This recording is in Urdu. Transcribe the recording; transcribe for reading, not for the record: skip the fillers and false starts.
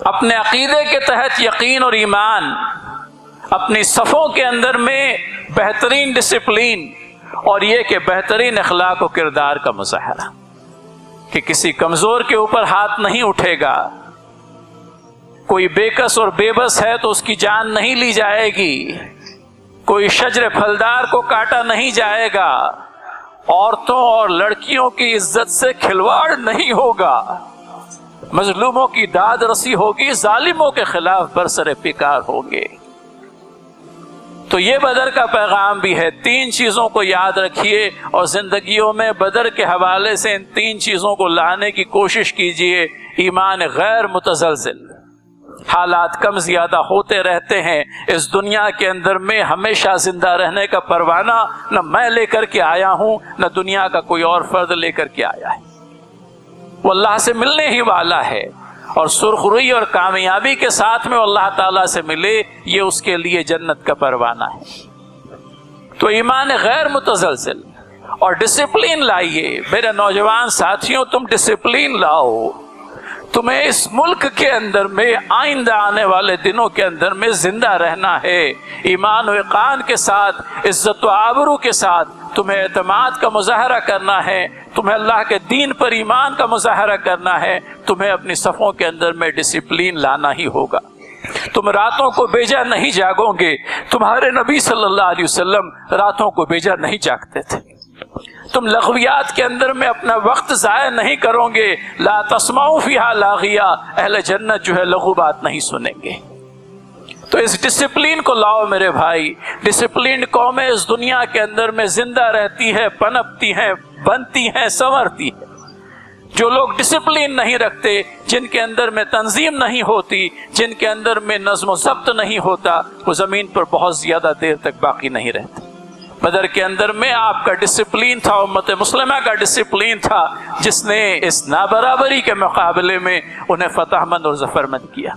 اپنے عقیدے کے تحت یقین اور ایمان، اپنی صفوں کے اندر میں بہترین ڈسپلین، اور یہ کہ بہترین اخلاق و کردار کا مظاہرہ، کہ کسی کمزور کے اوپر ہاتھ نہیں اٹھے گا، کوئی بے کس اور بے بس ہے تو اس کی جان نہیں لی جائے گی، کوئی شجر پھلدار کو کاٹا نہیں جائے گا، عورتوں اور لڑکیوں کی عزت سے کھلواڑ نہیں ہوگا، مظلوموں کی داد رسی ہوگی، ظالموں کے خلاف برسر پیکار ہوگے۔ تو یہ بدر کا پیغام بھی ہے۔ تین چیزوں کو یاد رکھیے اور زندگیوں میں بدر کے حوالے سے ان تین چیزوں کو لانے کی کوشش کیجیے۔ ایمان غیر متزلزل، حالات کم زیادہ ہوتے رہتے ہیں، اس دنیا کے اندر میں ہمیشہ زندہ رہنے کا پروانہ نہ میں لے کر کے آیا ہوں، نہ دنیا کا کوئی اور فرد لے کر کے آیا ہے، وہ اللہ سے ملنے ہی والا ہے، اور سرخ روئی اور کامیابی کے ساتھ میں اللہ تعالیٰ سے ملے، یہ اس کے لیے جنت کا پروانہ ہے۔ تو ایمان غیر متزلزل اور ڈسپلین لائیے میرے نوجوان ساتھیوں، تم ڈسپلین لاؤ۔ تمہیں اس ملک کے اندر میں آئندہ آنے والے دنوں کے اندر میں زندہ رہنا ہے، ایمان و یقین کے ساتھ، عزت و آبرو کے ساتھ تمہیں اعتماد کا مظاہرہ کرنا ہے، تمہیں اللہ کے دین پر ایمان کا مظاہرہ کرنا ہے، تمہیں اپنی صفوں کے اندر میں ڈسپلین لانا ہی ہوگا۔ تم راتوں کو بیجا نہیں جاگو گے، تمہارے نبی صلی اللہ علیہ وسلم راتوں کو بیجا نہیں جاگتے تھے۔ تم لغویات کے اندر میں اپنا وقت ضائع نہیں کرو گے، لا تسمعوا فیہا لاغیا، اہل جنت جو ہے لغو بات نہیں سنیں گے۔ تو اس ڈسپلین کو لاؤ میرے بھائی۔ ڈسپلین قومیں اس دنیا کے اندر میں زندہ رہتی ہے، پنپتی ہیں، بنتی ہیں، سنورتی ہیں۔ جو لوگ ڈسپلین نہیں رکھتے، جن کے اندر میں تنظیم نہیں ہوتی، جن کے اندر میں نظم و ضبط نہیں ہوتا، وہ زمین پر بہت زیادہ دیر تک باقی نہیں رہتے۔ بدر کے اندر میں آپ کا ڈسپلین تھا، امت مسلمہ کا ڈسپلین تھا، جس نے اس نابرابری کے مقابلے میں انہیں فتح مند اور ظفر مند کیا۔